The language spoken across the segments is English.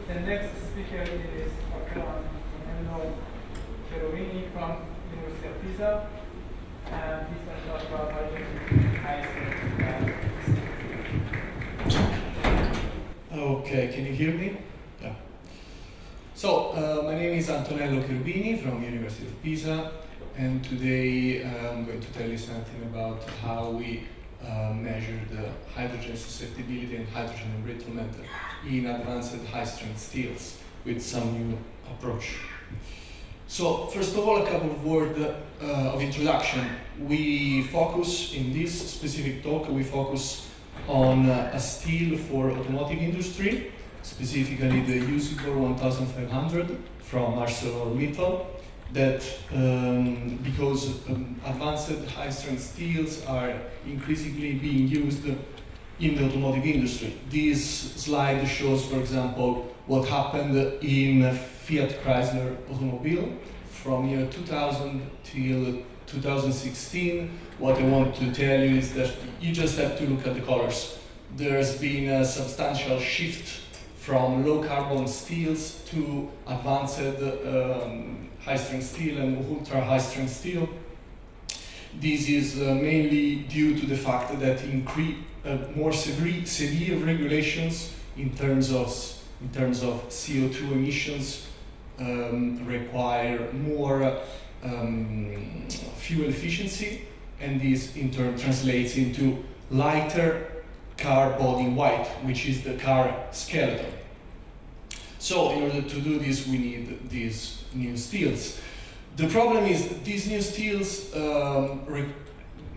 The next speaker is Dr. Antonello Cherubini from University of Pisa, and he's going to talk about hydrogen. Okay, can you hear me? Yeah. So, my name is Antonello Cherubini from University of Pisa, and today I'm going to tell you something about how we measure the hydrogen susceptibility and hydrogen embrittlement in advanced high-strength steels with some new approach. So, first of all, a couple of words of introduction. We focus, in this specific talk, we focus on a steel for automotive industry, specifically the usable 1500 from ArcelorMittal, that because advanced high-strength steels are increasingly being used in the automotive industry. This slide shows, for example, what happened in Fiat Chrysler automobile from year 2000 till 2016. What I want to tell you is that you just have to look at the colors. There's been a substantial shift from low-carbon steels to advanced high-strength steel and ultra-high-strength steel. This is mainly due to the fact that more severe regulations in terms of CO2 emissions require more fuel efficiency, and this in turn translates into lighter car body weight, which is the car skeleton. So in order to do this, we need these new steels. The problem is that these new steels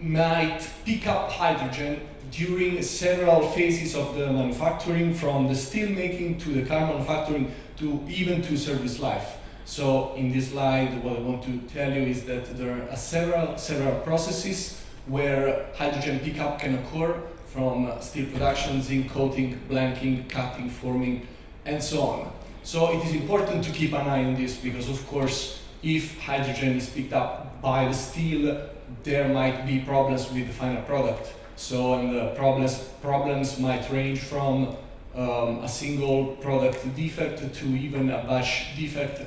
might pick up hydrogen during several phases of the manufacturing, from the steel making to the car manufacturing to even to service life. So in this slide, what I want to tell you is that there are several processes where hydrogen pickup can occur, from steel production, zinc coating, blanking, cutting, forming, and so on. So it is important to keep an eye on this, because of course, if hydrogen is picked up by the steel, there might be problems with the final product. So, and the problems might range from a single product defect to even a batch defect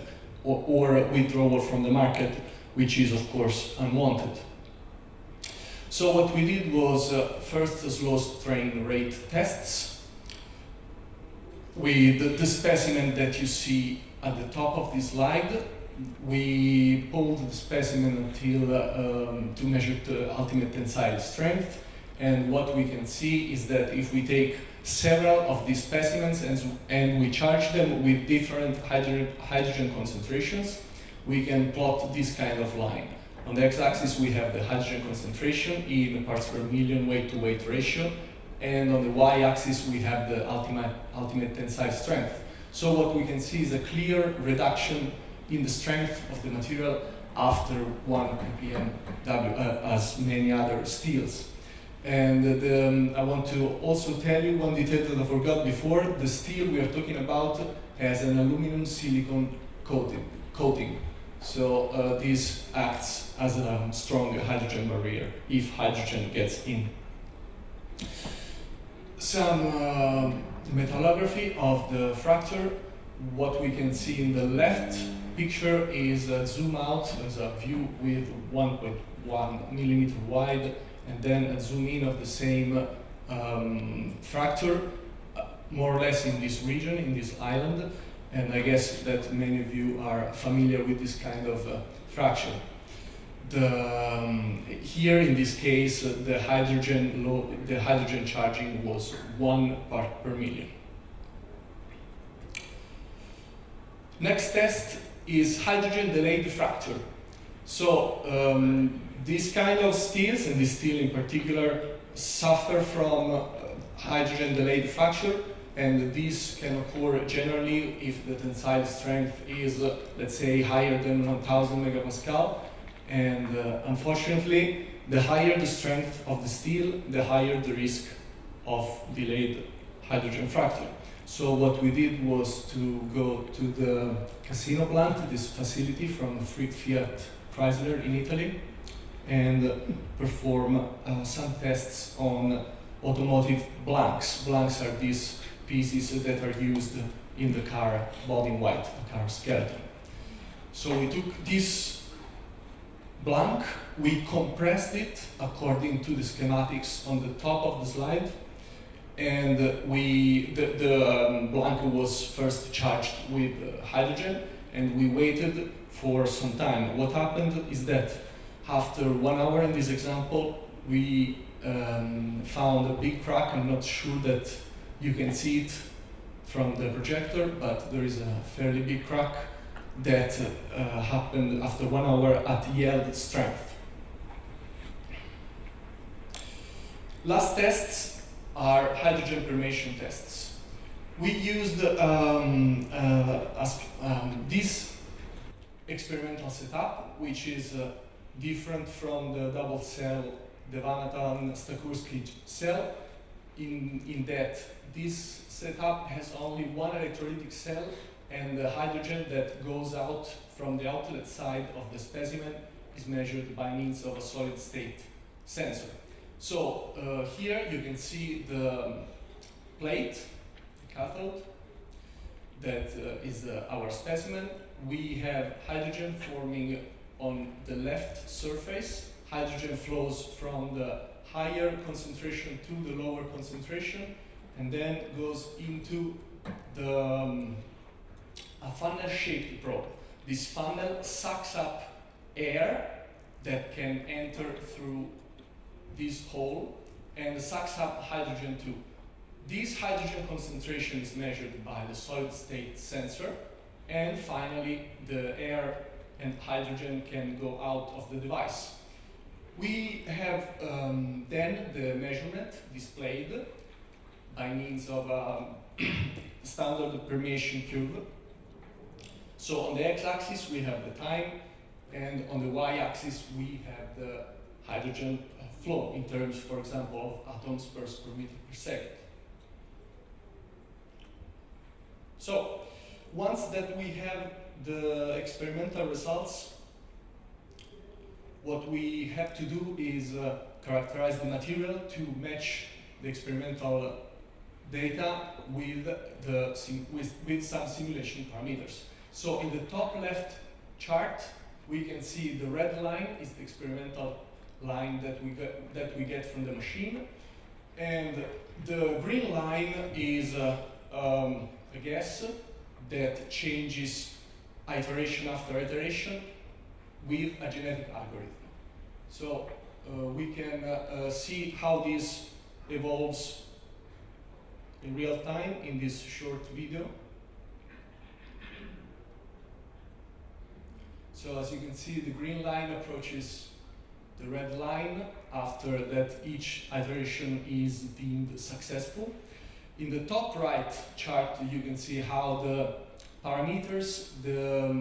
or withdrawal from the market, which is of course unwanted. So what we did was first slow strain rate tests with the specimen that you see at the top of this slide. We pulled the specimen until to measure the ultimate tensile strength, and what we can see is that if we take several of these specimens and we charge them with different hydrogen concentrations, we can plot this kind of line. On the x-axis we have the hydrogen concentration in parts per million weight-to-weight ratio, and on the y-axis we have the ultimate tensile strength. So what we can see is a clear reduction in the strength of the material after 1 ppm W, as many other steels. And I want to also tell you one detail that I forgot before. The steel we are talking about has an aluminum silicon coating. So this acts as a strong hydrogen barrier if hydrogen gets in. Some metallography of the fracture. What we can see in the left picture is a zoom out as a view with 1.1 millimeter wide, and then a zoom in of the same fracture, more or less in this region, in this island. And I guess that many of you are familiar with this kind of fracture. Here in this case, the hydrogen charging was 1 part per million. Next test is hydrogen delayed fracture. So these kind of steels, and this steel in particular, suffer from hydrogen delayed fracture, and this can occur generally if the tensile strength is, let's say, higher than 1000 megapascal. And unfortunately, the higher the strength of the steel, the higher the risk of delayed hydrogen fracture. So what we did was to go to the Casino plant, this facility from Fiat Chrysler in Italy, and perform some tests on automotive blanks. Blanks are these pieces that are used in the car body in white, the car skeleton. So we took this blank, we compressed it according to the schematics on the top of the slide, and the blank was first charged with hydrogen, and we waited for some time. What happened is that after 1 hour in this example, we found a big crack. I'm not sure that you can see it from the projector, but there is a fairly big crack that happened after 1 hour at yield strength. Last tests are hydrogen permeation tests. We used this experimental setup, which is different from the double cell Devanathan-Stakursky cell, in that this setup has only one electrolytic cell, and the hydrogen that goes out from the outlet side of the specimen is measured by means of a solid state sensor. So here you can see the plate, the cathode, that is our specimen. We have hydrogen forming on the left surface. Hydrogen flows from the higher concentration to the lower concentration, and then goes into the a funnel-shaped probe. This funnel sucks up air that can enter through this hole and sucks up hydrogen too. This hydrogen concentration is measured by the solid state sensor, and finally the air and hydrogen can go out of the device. We have then the measurement displayed by means of a standard permeation curve. So on the x-axis we have the time, and on the y-axis we have the hydrogen flow in terms, for example, of atoms per square meter per second. So once that we have the experimental results, what we have to do is characterize the material to match the experimental data with some simulation parameters. So in the top left chart, we can see the red line is the experimental line that we get from the machine, and the green line is a gas that changes iteration after iteration with a genetic algorithm. So we can see how this evolves in real time in this short video. So as you can see, the green line approaches the red line after that each iteration is deemed successful. In the top right chart, you can see how the parameters, the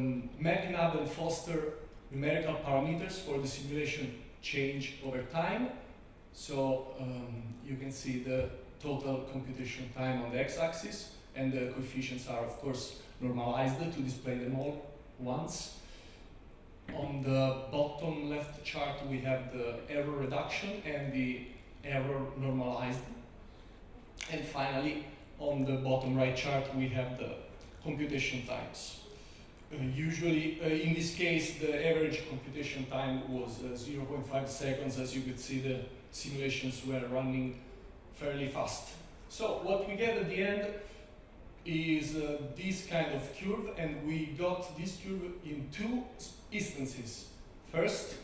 McNabb and Foster numerical parameters for the simulation change over time. So you can see the total computation time on the x-axis, and the coefficients are, of course, normalized to display them all once. On the bottom left chart, we have the error reduction and the error normalized. And finally, on the bottom right chart, we have the computation times. Usually, in this case, the average computation time was 0.5 seconds. As you could see, the simulations were running fairly fast. So what we get at the end is this kind of curve, and we got this curve in two instances. First,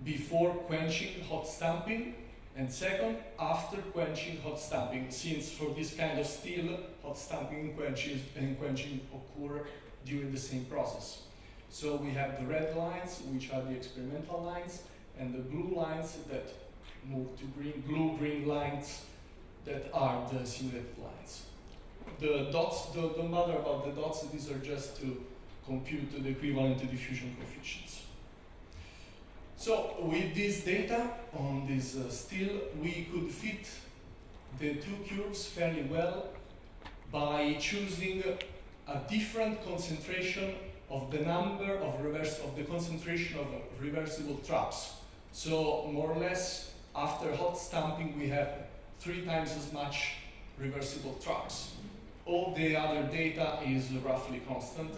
before quenching hot stamping, and second, after quenching hot stamping, since for this kind of steel, hot stamping and quenching occur during the same process. So we have the red lines, which are the experimental lines, and the blue lines that move to green, blue-green lines that are the simulated lines. The dots, don't bother about the dots, these are just to compute the equivalent to diffusion coefficients. So with this data on this steel, we could fit the two curves fairly well by choosing a different concentration of the number of the concentration of reversible traps. So more or less, after hot stamping, we have 3 times as much reversible traps. all the other data is roughly constant,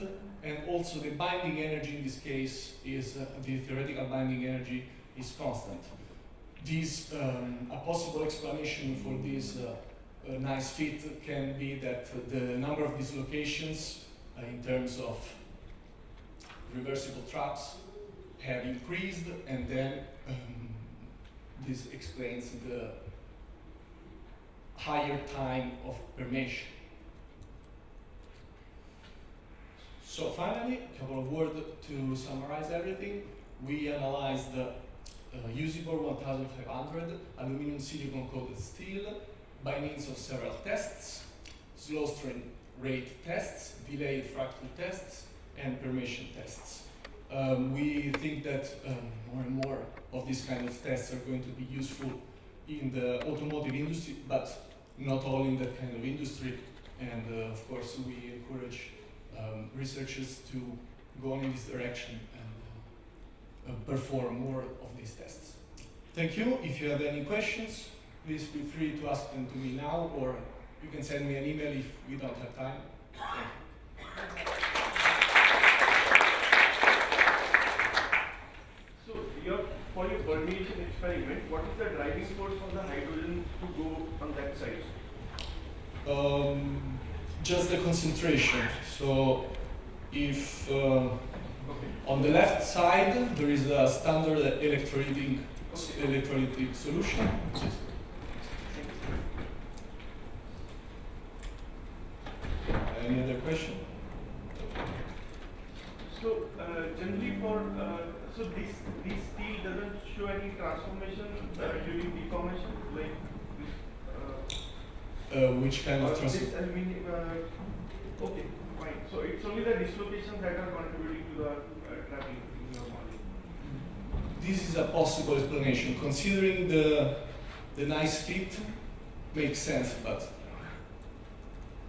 and also the binding energy in this case is the theoretical binding energy is constant. This a possible explanation for this nice fit can be that the number of dislocations in terms of reversible traps have increased, and then this explains the higher time of permeation. So finally, a couple of words to summarize everything. We analyzed the usable 1500 aluminum silicon coated steel by means of several tests: slow strain rate tests, delayed fractal tests, and permeation tests. We think that more and more of these kind of tests are going to be useful in the automotive industry, but not all in that kind of industry. And of course, we encourage researchers to go in this direction and perform more of these tests. Thank you. If you have any questions, please feel free to ask them to me now, or you can send me an email if we don't have time. Thank you. So for your permeation experiment, what is the driving force for the hydrogen to go on that side? Just the concentration. So if on the left side there is a standard electrolytic solution. Any other question? So generally so this steel doesn't show any transformation during deformation, like this. Which kind of transformation? This aluminum. Okay, fine. So it's only the dislocations that are contributing to the trapping in your body. This is a possible explanation. Considering the nice fit, makes sense, but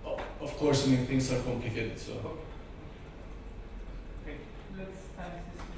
of course, I mean, things are complicated. So. Okay. Let's time this.